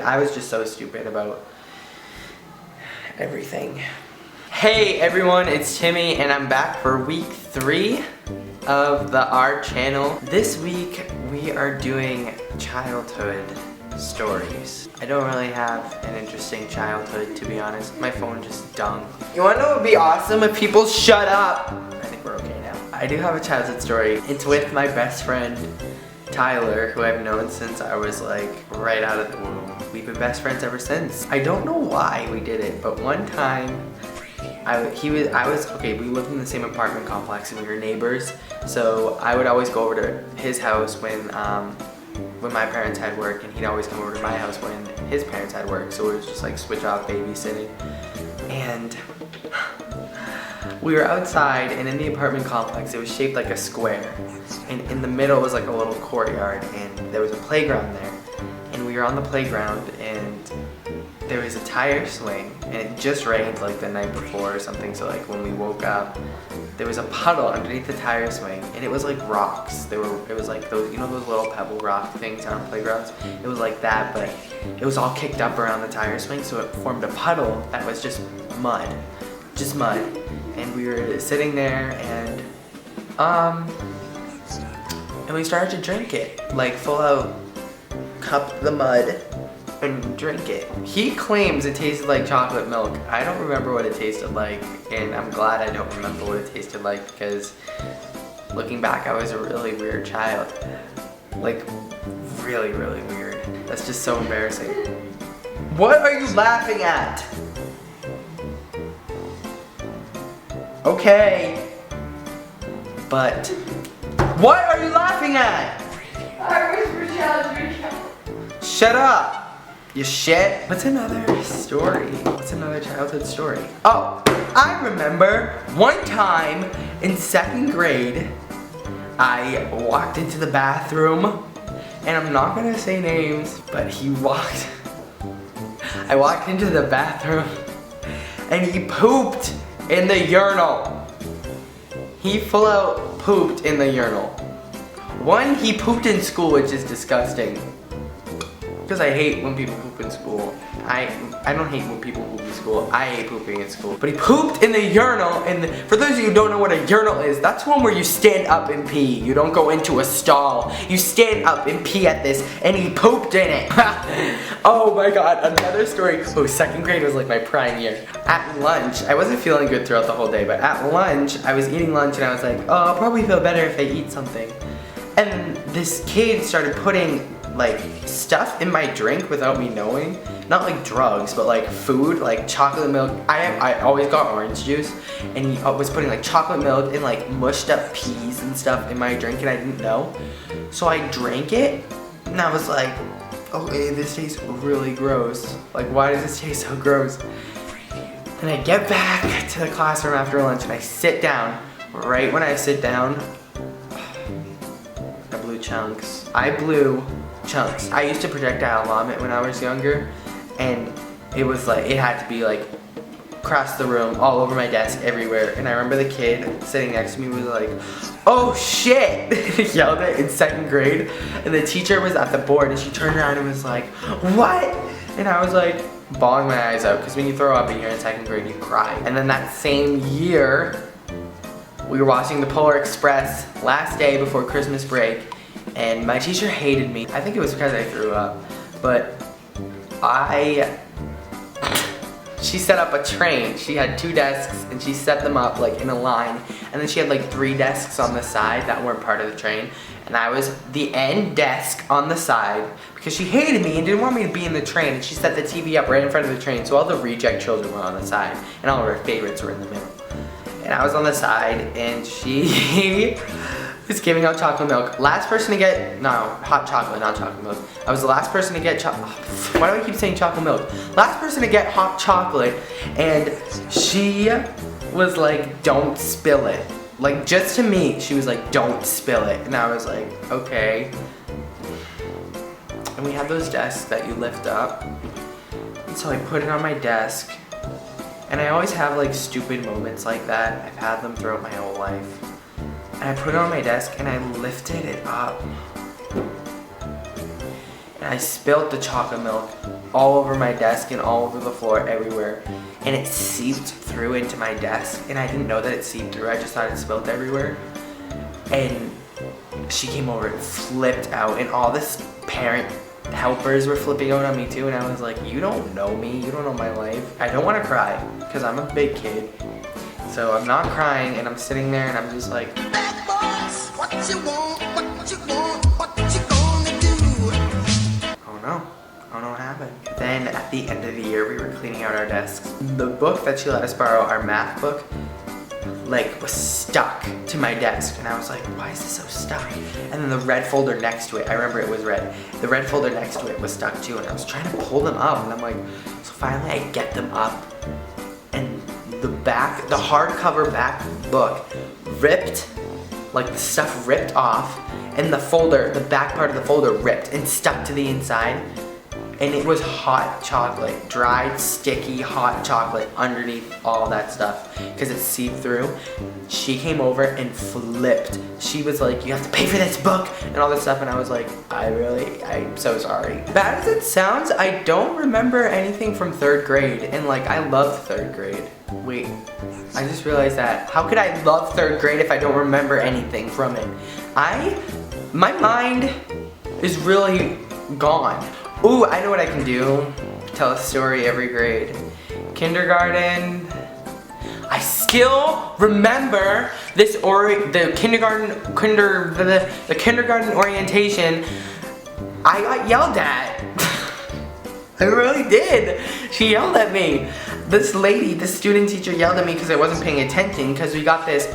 I was just so stupid about everything. Hey everyone, it's Timmy and I'm back for week 3 of the R channel. This week we are doing childhood stories. I don't really have an interesting childhood, to be honest. My phone just dung. You wanna know what would be awesome if people shut up? I think we're okay now. I do have a childhood story. It's with my best friend Tyler, who I've known since I was like right out of the womb. We've been best friends ever since. I don't know why we did it, but one time we lived in the same apartment complex and we were neighbors. So I would always go over to his house when my parents had work, and he'd always come over to my house when his parents had work. So it was just like switch off babysitting. And we were outside, and in the apartment complex, it was shaped like a square. And in the middle was like a little courtyard, and there was a playground there. And we were on the playground, and there was a tire swing, and it just rained like the night before or something. So like when we woke up, there was a puddle underneath the tire swing, and it was like rocks. It was like those, you know, those little pebble rock things on playgrounds. It was like that, but it was all kicked up around the tire swing, so it formed a puddle that was just mud. And we were sitting there, and we started to drink it, like full out cup the mud and drink it. He claims it tasted like chocolate milk. I don't remember what it tasted like, and I'm glad I don't remember what it tasted like, because looking back, I was a really weird child. Like, really, really weird. That's just so embarrassing. What are you laughing at? Okay, but what are you laughing at? I wish for childhood. Shut up, you shit. What's another story? What's another childhood story? Oh, I remember one time in 2nd grade, I walked into the bathroom, and I'm not gonna say names, but I walked into the bathroom, and he pooped in the urinal. He full out pooped in the urinal. One, he pooped in school, which is disgusting. Because I hate when people poop in school. I don't hate when people poop in school. I hate pooping in school. But he pooped in the urinal, and for those of you who don't know what a urinal is, that's one where you stand up and pee. You don't go into a stall. You stand up and pee at this, and he pooped in it. Oh my god, another story. Oh, 2nd grade was like my prime year. At lunch, I wasn't feeling good throughout the whole day, but at lunch, I was eating lunch, and I was like, oh, I'll probably feel better if I eat something. And this kid started putting like stuff in my drink without me knowing. Not like drugs, but like food, like chocolate milk. I always got orange juice, and he was putting like chocolate milk and like mushed up peas and stuff in my drink, and I didn't know. So I drank it, and I was like, okay, this tastes really gross. Like, why does this taste so gross? Then I get back to the classroom after lunch, and I sit down. Right when I sit down, I blew chunks. I blew chunks. I used to projectile vomit when I was younger, and it was like, it had to be like across the room, all over my desk, everywhere. And I remember the kid sitting next to me was like, oh shit, he yelled it in 2nd grade. And the teacher was at the board, and she turned around and was like, what? And I was like, bawling my eyes out, because when you throw up and you're in 2nd grade, you cry. And then that same year, we were watching the Polar Express last day before Christmas break, and my teacher hated me. I think it was because I threw up, but she set up a train. She had 2 desks, and she set them up like in a line, and then she had like 3 desks on the side that weren't part of the train, and I was the end desk on the side because she hated me and didn't want me to be in the train, and she set the TV up right in front of the train, so all the reject children were on the side, and all of her favorites were in the middle. And I was on the side, and she was giving out chocolate milk. Last person to get, no, hot chocolate, not chocolate milk. I was the last person to get why do I keep saying chocolate milk? Last person to get hot chocolate, and she was like, don't spill it. Like, just to me, she was like, don't spill it. And I was like, okay. And we had those desks that you lift up. And so I put it on my desk. And I always have like stupid moments like that. I've had them throughout my whole life. And I put it on my desk and I lifted it up. And I spilled the chocolate milk all over my desk and all over the floor everywhere. And it seeped through into my desk. And I didn't know that it seeped through. I just thought it spilled everywhere. And she came over and flipped out. And all this parent helpers were flipping out on me too. And I was like, you don't know me. You don't know my life. I don't want to cry because I'm a big kid. So I'm not crying. And I'm sitting there and I'm just like, what you want, what you want, what you gonna do? oh no, I don't know what happened. Then at the end of the year, we were cleaning out our desks. The book that she let us borrow, our math book, like was stuck to my desk. And I was like, why is this so stuck? And then the red folder next to it, I remember it was red. The red folder next to it was stuck too. And I was trying to pull them up and I'm like, so finally I get them up. And the back, the hardcover back book ripped, like the stuff ripped off, and the folder, the back part of the folder ripped and stuck to the inside. And it was hot chocolate, dried, sticky, hot chocolate underneath all that stuff because it seeped through. She came over and flipped. She was like, you have to pay for this book and all this stuff. And I was like, I'm so sorry. Bad as it sounds, I don't remember anything from 3rd grade. And like, I loved 3rd grade. Wait, I just realized that. How could I love 3rd grade if I don't remember anything from it? My mind is really gone. Ooh, I know what I can do. Tell a story every grade. Kindergarten. I still remember this the kindergarten orientation. I got yelled at. I really did. She yelled at me. This lady, this student teacher yelled at me because I wasn't paying attention because we got this,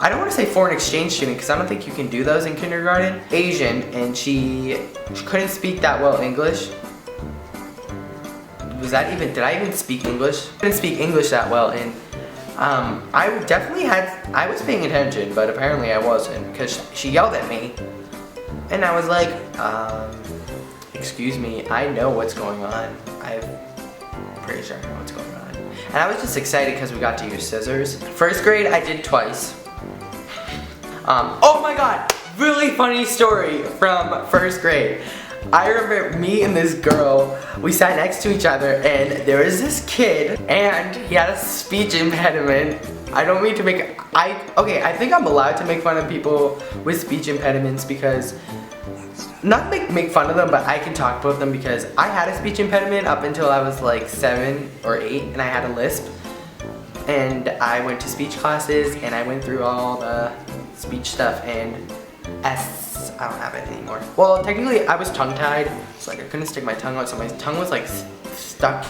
I don't want to say foreign exchange student because I don't think you can do those in kindergarten. Asian, and she couldn't speak that well English. Did I even speak English? I couldn't speak English that well, and I was paying attention, but apparently I wasn't because she yelled at me. And I was like, excuse me, I know what's going on. I'm pretty sure I know what's going on. And I was just excited because we got to use scissors. 1st grade, I did twice. Oh my god, really funny story from 1st grade. I remember me and this girl, we sat next to each other and there was this kid and he had a speech impediment. I don't mean to make, I think I'm allowed to make fun of people with speech impediments because, not make fun of them, but I can talk about them because I had a speech impediment up until I was like 7 or 8 and I had a lisp. And I went to speech classes and I went through all the speech stuff and I don't have it anymore. Well, technically I was tongue-tied, so like I couldn't stick my tongue out, so my tongue was like stuck.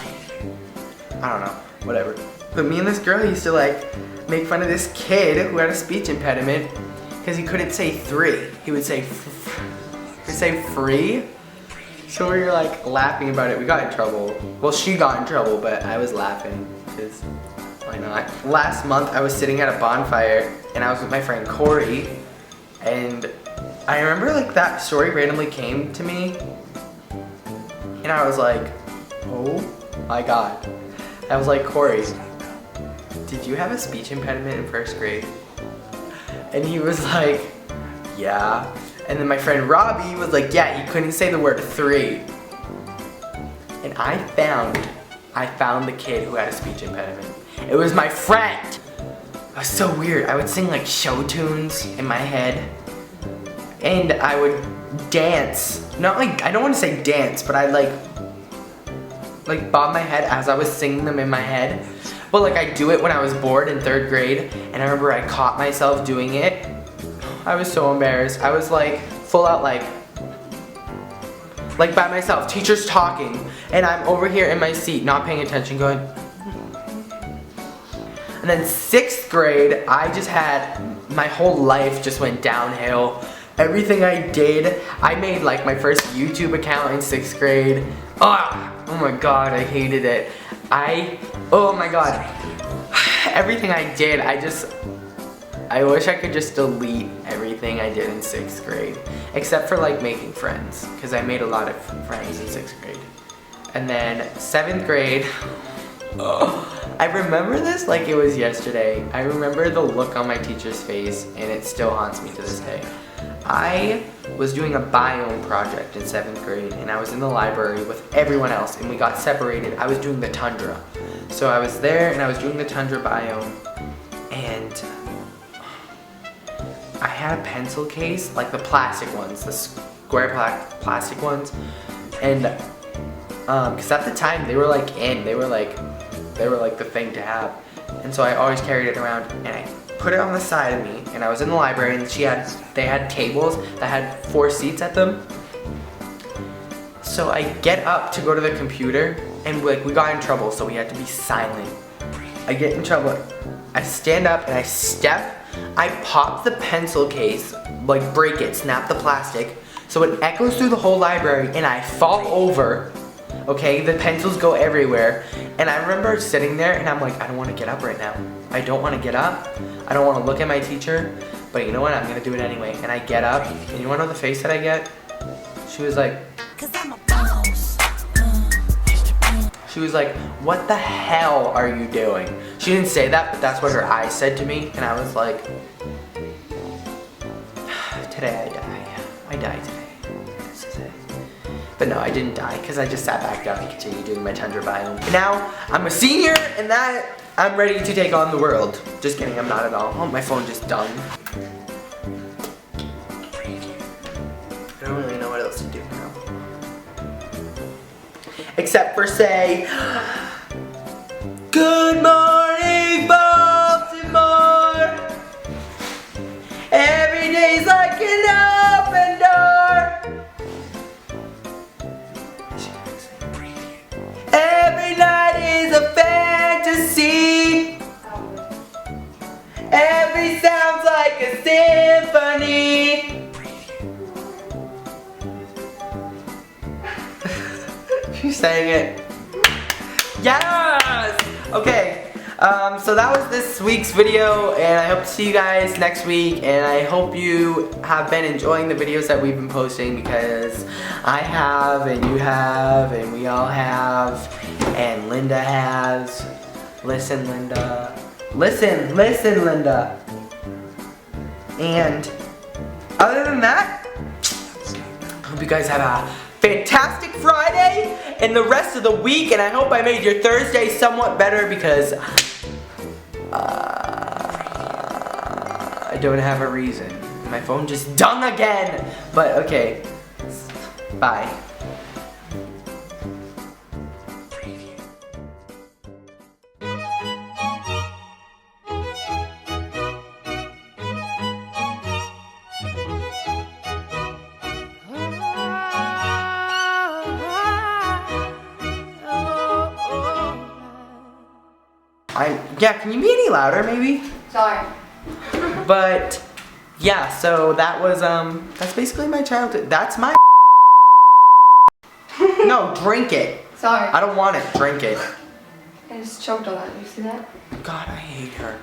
I don't know, whatever. But me and this girl used to like make fun of this kid who had a speech impediment because he couldn't say 3. He would say free. So we were like laughing about it. We got in trouble. Well, she got in trouble, but I was laughing because why not? Last month I was sitting at a bonfire and I was with my friend Corey, and I remember like that story randomly came to me and I was like, oh my god. I was like, Corey, did you have a speech impediment in 1st grade? And he was like, yeah. And then my friend Robbie was like, yeah, he couldn't say the word 3. And I found the kid who had a speech impediment. It was my friend. It was so weird. I would sing like show tunes in my head. And I would dance. Not like, I don't want to say dance, but I'd like bob my head as I was singing them in my head. But like I do it when I was bored in 3rd grade. And I remember I caught myself doing it. I was so embarrassed. I was like full out like by myself. Teacher's talking and I'm over here in my seat not paying attention going. And then 6th grade, I just had, my whole life just went downhill. Everything I did, I made like my first YouTube account in 6th grade. Oh my god, I hated it. Oh my god. Everything I did, I wish I could just delete everything I did in 6th grade. Except for like making friends, because I made a lot of friends in 6th grade. And then 7th grade, I remember this like it was yesterday. I remember the look on my teacher's face and it still haunts me to this day. I was doing a biome project in 7th grade, and I was in the library with everyone else, and we got separated. I was doing the tundra. So I was there and I was doing the tundra biome, and I had a pencil case, like the plastic ones, the square plastic ones, and because at the time they were like they were like the thing to have, and so I always carried it around, and I put it on the side of me, and I was in the library, and they had tables that had 4 seats at them. So I get up to go to the computer, and we got in trouble, so we had to be silent. I get in trouble, I stand up and I step, I pop the pencil case, like break it, snap the plastic, so it echoes through the whole library, and I fall over. Okay, the pencils go everywhere, and I remember sitting there and I'm like, I don't want to get up right now. I don't want to get up. I don't want to look at my teacher, but you know what? I'm gonna do it anyway. And I get up, and you want to know the face that I get? She was like, what the hell are you doing? She didn't say that, but that's what her eyes said to me, and I was like, today I die. I die today. This is it. But no, I didn't die, because I just sat back down and continued doing my tundra biome. And now, I'm a senior, and that I'm ready to take on the world. Just kidding, I'm not at all. Oh, my phone just done. I don't really know what else to do now. Except for say, good morning, Baltimore. Every day's like an open door. Every night is a fantasy. Every sound's like a symphony. You sang it. Yes! Okay, so that was this week's video, and I hope to see you guys next week, and I hope you have been enjoying the videos that we've been posting, because I have, and you have, and we all have, and Linda has. Listen, Linda. Listen, Linda. And other than that, I hope you guys have a fantastic Friday and the rest of the week, and I hope I made your Thursday somewhat better, because I don't have a reason. My phone just dung again. But okay, bye. Yeah, can you be any louder maybe? Sorry. But yeah, so that was that's basically my childhood. That's my No, drink it. Sorry. I don't want it. Drink it. I just choked on that. You see that? God, I hate her.